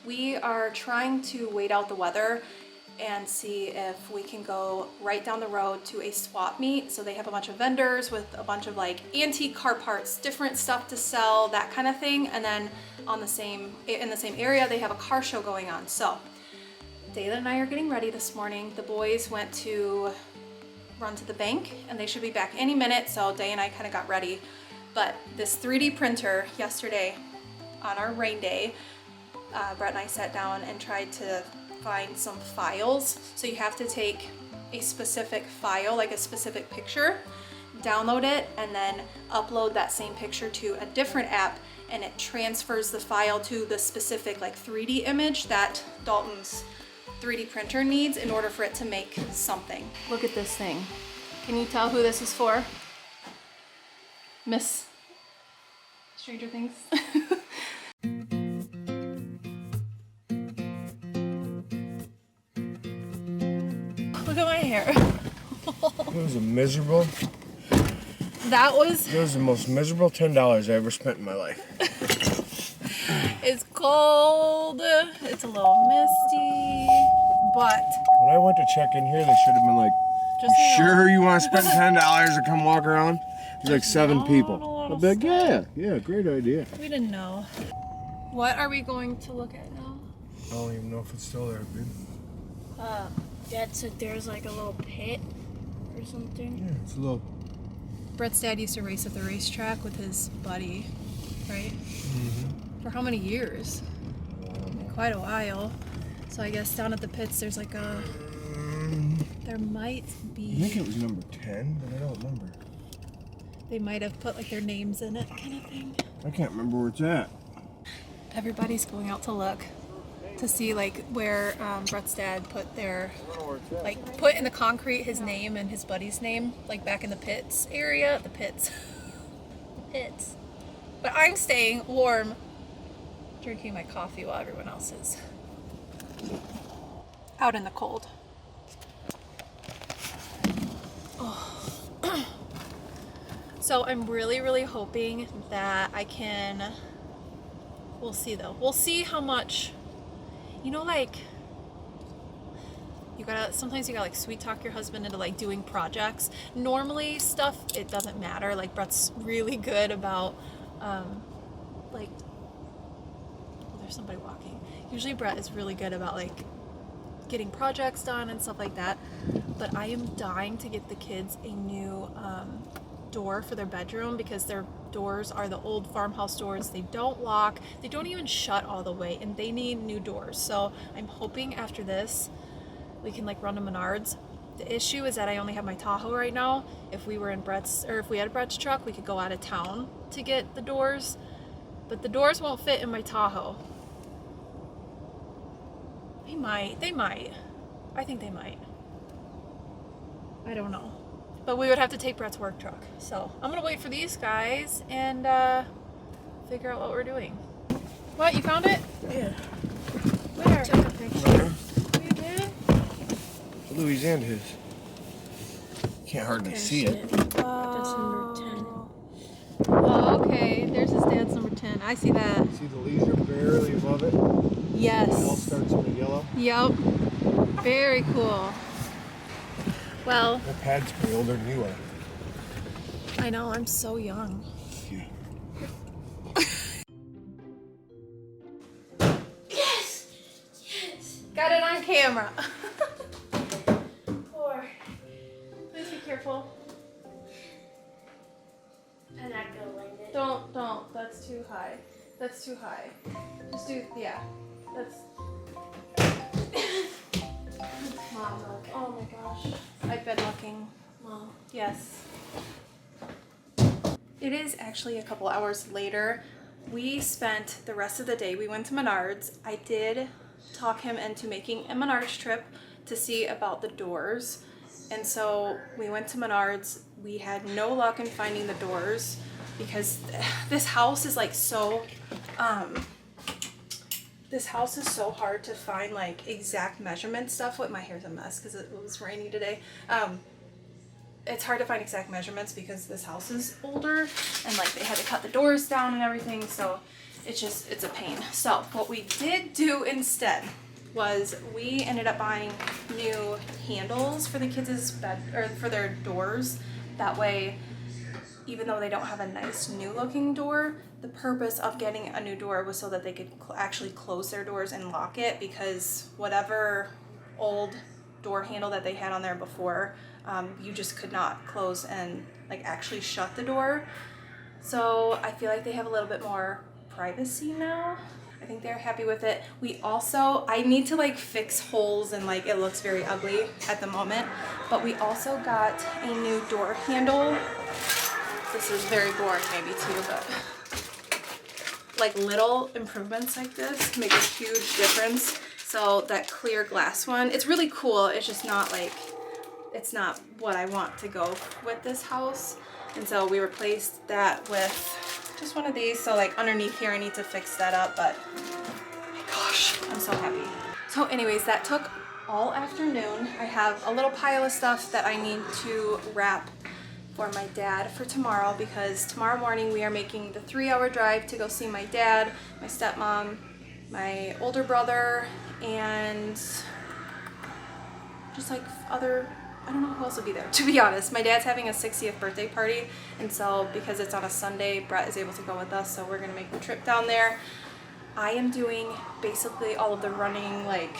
We are trying to wait out the weather and see if we can go right down the road to a swap meet. So they have a bunch of vendors with a bunch of like antique car parts, different stuff to sell, that kind of thing. And then in the same area, they have a car show going on. So Dayla and I are getting ready this morning. The boys went to run to the bank and they should be back any minute. So Day and I kind of got ready. But this 3D printer yesterday on our rain day, Brett and I sat down and tried to find some files. So you have to take a specific file, like a specific picture, download it, and then upload that same picture to a different app, and it transfers the file to the specific like 3D image that Dalton's 3D printer needs in order for it to make something. Look at this thing. Can you tell who this is for? Miss Stranger Things. Look at my hair. It was a miserable. That was. It was the most miserable $10 I ever spent in my life. It's cold. It's a little misty, but. When I went to check in here, they should have been like, "Sure, you want to spend $10 to come walk around?" There's like 7 people. I'd be like, yeah, great idea. We didn't know. What are we going to look at now? I don't even know if it's still there, dude. Dad said there's like a little pit or something. Yeah, it's a little. Brett's dad used to race at the racetrack with his buddy, right? Mm-hmm. For how many years? Quite a while. So I guess down at the pits there's like a. There might be. I think it was number 10, but I don't remember. They might have put like their names in it, kind of thing. I can't remember where it's at. Everybody's going out to look to see like where Brett's dad put their, like put in the concrete his name and his buddy's name, like back in the pits area. The pits. The pits. But I'm staying warm, drinking my coffee while everyone else is out in the cold. Oh. So I'm really hoping that I can, we'll see though. We'll see how much, you know, like, sometimes you gotta like sweet talk your husband into like doing projects. Normally stuff, it doesn't matter. Like Brett's really good about, like, oh, there's somebody walking. Usually Brett is really good about like getting projects done and stuff like that. But I am dying to get the kids a new, door for their bedroom because their doors are the old farmhouse doors. They don't lock, they don't even shut all the way, and they need new doors. So I'm hoping after this we can like run to Menards. The issue is that I only have my Tahoe right now. If we were in Brett's, or if we had Brett's truck, we could go out of town to get the doors, but the doors won't fit in my Tahoe. They might. I think they might. I don't know. But we would have to take Brett's work truck. So I'm gonna wait for these guys and figure out what we're doing. What, you found it? Yeah. Where? I took a picture. You did? Louis and his. Can't hardly see it. That's number 10. Oh, okay. There's his dad's number 10. I see that. See the leaves are barely above it. It all Yes. starts in the yellow. Yep. Very cool. Well, The pad's pretty older than you are. I know, I'm so young. Yeah. Yes! Got it on camera. Poor. Please be careful. I'm not gonna land it. Don't. That's too high. That's too high. Just do, yeah. That's. Mom, look. Oh my gosh. I've been looking. Mom. Yes. It is actually a couple hours later. We spent the rest of the day, we went to Menards. I did talk him into making a Menards trip to see about the doors. And so we went to Menards. We had no luck in finding the doors because this house is like so, this house is so hard to find like exact measurement stuff. My hair's a mess because it was rainy today. It's hard to find exact measurements because this house is older and like they had to cut the doors down and everything. So it's a pain. So what we did do instead was we ended up buying new handles for the kids' bed, or for their doors. That way, even though they don't have a nice new looking door, the purpose of getting a new door was so that they could actually close their doors and lock it, because whatever old door handle that they had on there before, you just could not close and like actually shut the door. So I feel like they have a little bit more privacy now. I think they're happy with it. We also, I need to like fix holes, and like it looks very ugly at the moment, but we also got a new door handle. This is very boring maybe too, but like little improvements like this make a huge difference. So that clear glass one, it's really cool. It's just not like, it's not what I want to go with this house. And so we replaced that with just one of these. So like underneath here, I need to fix that up, but oh my gosh, I'm so happy. So anyways, that took all afternoon. I have a little pile of stuff that I need to wrap for my dad for tomorrow, because tomorrow morning we are making the 3-hour drive to go see my dad, my stepmom, my older brother, and just like other, I don't know who else will be there, to be honest. My dad's having a 60th birthday party, and so because it's on a Sunday, Brett is able to go with us, so we're gonna make the trip down there. I am doing basically all of the running, like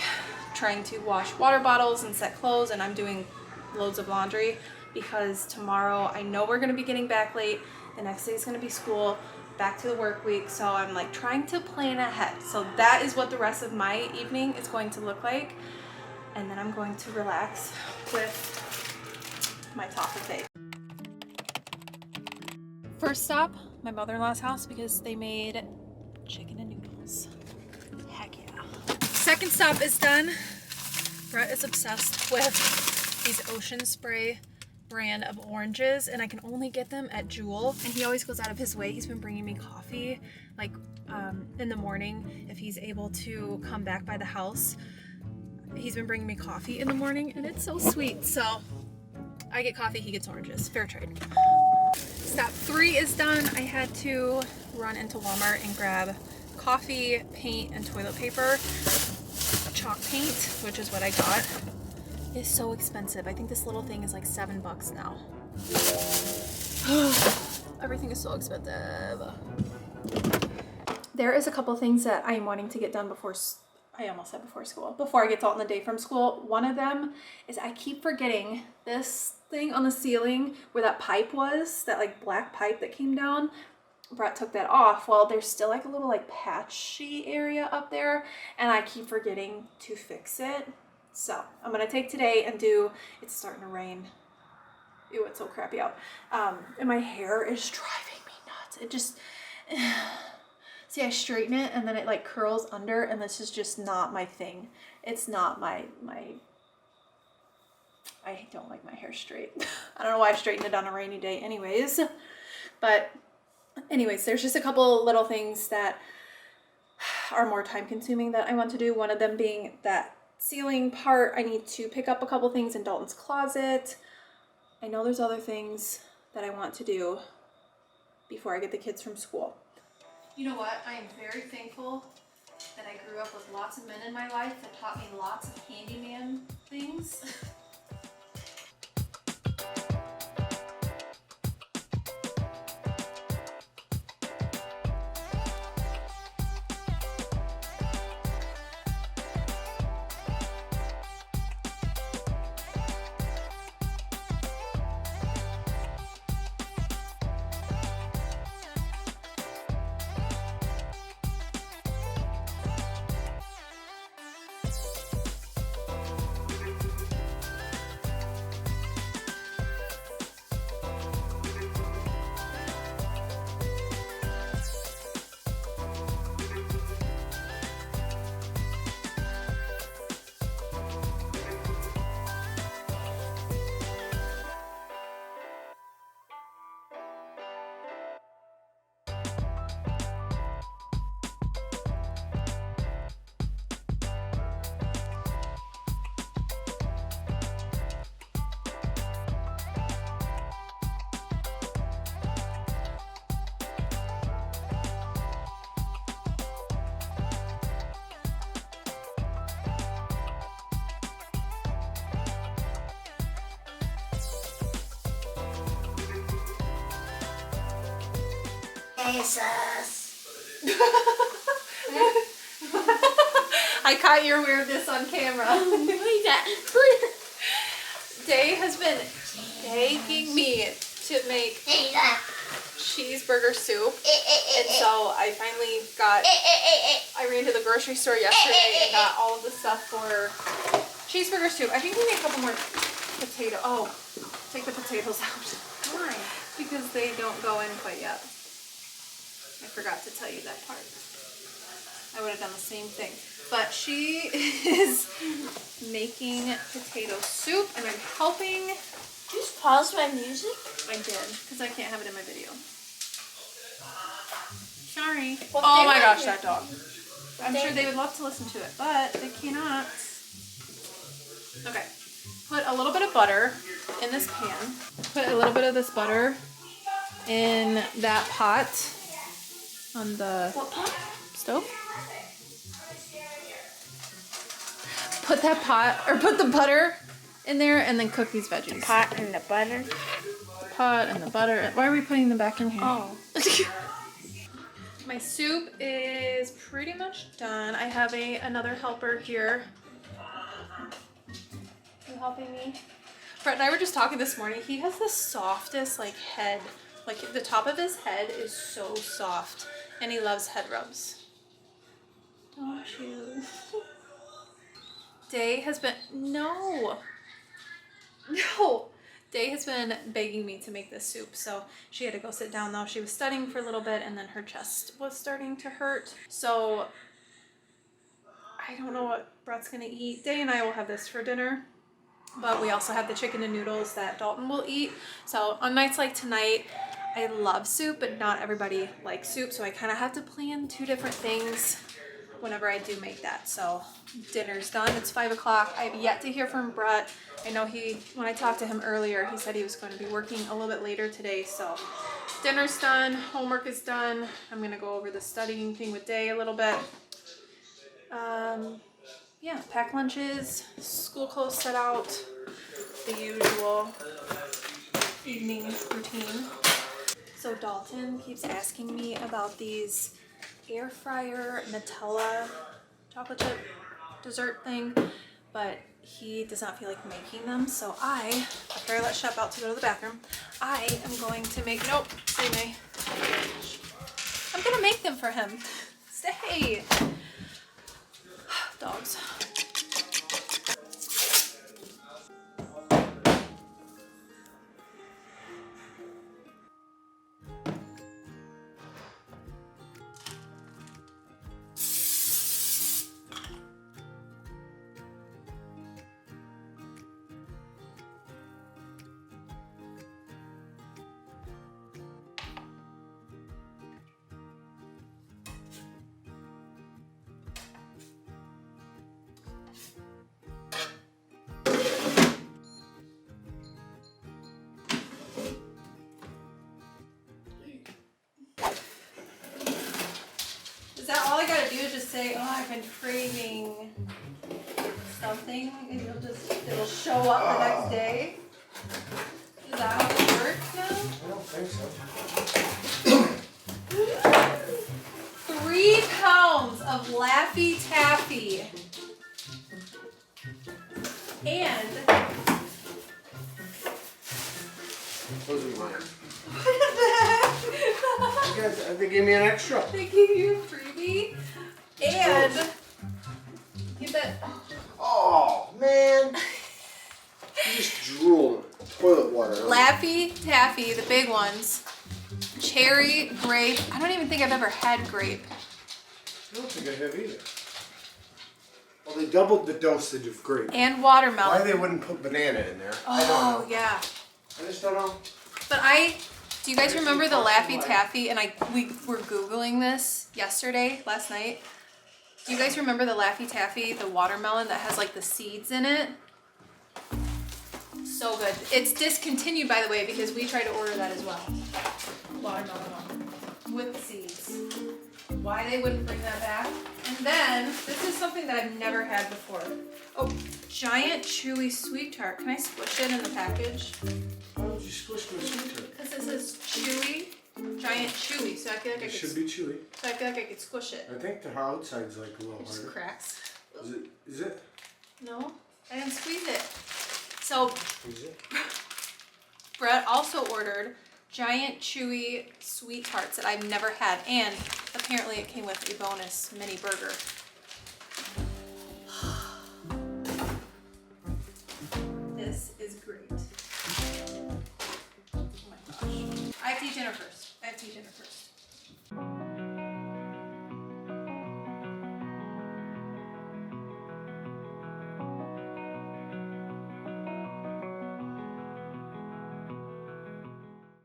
trying to wash water bottles and set clothes, and I'm doing loads of laundry because tomorrow I know we're gonna be getting back late. The next day is gonna be school, back to the work week, so I'm like trying to plan ahead. So that is what the rest of my evening is going to look like. And then I'm going to relax with my Taffy. First stop, my mother-in-law's house, because they made chicken and noodles. Heck yeah. Second stop is done. Brett is obsessed with these Ocean Spray brand of oranges, and I can only get them at Jewel, and he always goes out of his way. He's been bringing me coffee like in the morning if he's able to come back by the house. He's been bringing me coffee in the morning, and it's so sweet. So I get coffee, he gets oranges. Fair trade. Stop 3 is done. I had to run into Walmart and grab coffee, paint, and toilet paper. Chalk paint, which is what I got, is so expensive. I think this little thing is like $7 now. Everything is so expensive. There is a couple things that I am wanting to get done before I almost said before school, before I get to Alton the day from school. One of them is I keep forgetting this thing on the ceiling where that pipe was, that like black pipe that came down. Brett took that off. Well, there's still like a little like patchy area up there, and I keep forgetting to fix it. So I'm gonna take today and it's starting to rain. Ew, it's so crappy out. And my hair is driving me nuts. It just, see, I straighten it and then it like curls under, and this is just not my thing. It's not my, I don't like my hair straight. I don't know why I straightened it on a rainy day anyways. But anyways, there's just a couple little things that are more time consuming that I want to do. One of them being that ceiling part. I need to pick up a couple things in Dalton's closet. I know there's other things that I want to do before I get the kids from school. You know what? I am very thankful that I grew up with lots of men in my life that taught me lots of handyman things. Jesus. I caught your weirdness on camera. Look at Day has been begging me to make cheeseburger soup, and so I finally got, I ran to the grocery store yesterday and got all of the stuff for cheeseburger soup. I think we need a couple more take the potatoes out. Why? Because they don't go in quite yet. I forgot to tell you that part. I would have done the same thing. But she is making potato soup and I'm helping. Did you just pause my music? I did, because I can't have it in my video. Sorry. Well, Oh they my might gosh, hear- that dog. I'm sure they would love to listen to it, but they cannot. Okay. Put a little bit of butter in this pan. Put a little bit of this butter in that pot on the What pot? stove. Put that pot, or put the butter in there and then cook these veggies. Pot and the butter. The pot and the butter. Why are we putting them back in here? Oh. My soup is pretty much done. I have another helper here. You helping me? Brett and I were just talking this morning. He has the softest head. Like the top of his head is so soft, and he loves head rubs. Don't you? Day has been no. Day has been begging me to make this soup, so she had to go sit down though. She was studying for a little bit and then her chest was starting to hurt. So I don't know what Brett's gonna eat. Day and I will have this for dinner, but we also have the chicken and noodles that Dalton will eat. So on nights like tonight, I love soup, but not everybody likes soup, so I kind of have to plan two different things whenever I do make that. So dinner's done. It's 5 o'clock. I have yet to hear from Brett. I know when I talked to him earlier, he said he was going to be working a little bit later today. So dinner's done. Homework is done. I'm going to go over the studying thing with Day a little bit. Yeah, pack lunches, school clothes set out, the usual evening routine. So Dalton keeps asking me about these air fryer Nutella chocolate chip dessert thing, but he does not feel like making them. So after I let Shep out to go to the bathroom, I am going to make, I'm gonna make them for him. Stay. Dogs. Is that all I gotta do is just say, oh, I've been craving something, and it'll show up the next day? Is that how it works now? I don't think so. 3 pounds of Laffy Taffy. And Those are mine. You guys, they gave me an extra. they gave you a freebie. And get that. Oh, man. You just drooled toilet water. Laffy Taffy, the big ones. Cherry, grape. I don't even think I've ever had grape. I don't think I have either. Well, they doubled the dosage of grape. And watermelon. Why they wouldn't put banana in there, I don't know. Oh, yeah. I just don't know. But do you guys remember the Laffy Taffy? And we were Googling this last night. Do you guys remember the Laffy Taffy, the watermelon that has like the seeds in it? So good. It's discontinued, by the way, because we tried to order that as well. Watermelon one with seeds. Why they wouldn't bring that back? And then, this is something that I've never had before. Oh, giant chewy sweet tart. Can I squish it in the package? Why would you squish my sweet tart? Because this is chewy giant chewy, so I feel like It should be chewy. So I feel like I could squish it. I think the outside's like a little It just harder. cracks. Is it? No, I didn't squeeze it. So Is it? Brett also ordered giant chewy sweet tarts that I've never had, and apparently it came with a bonus mini burger. This is great. Oh my gosh. I have to eat dinner first.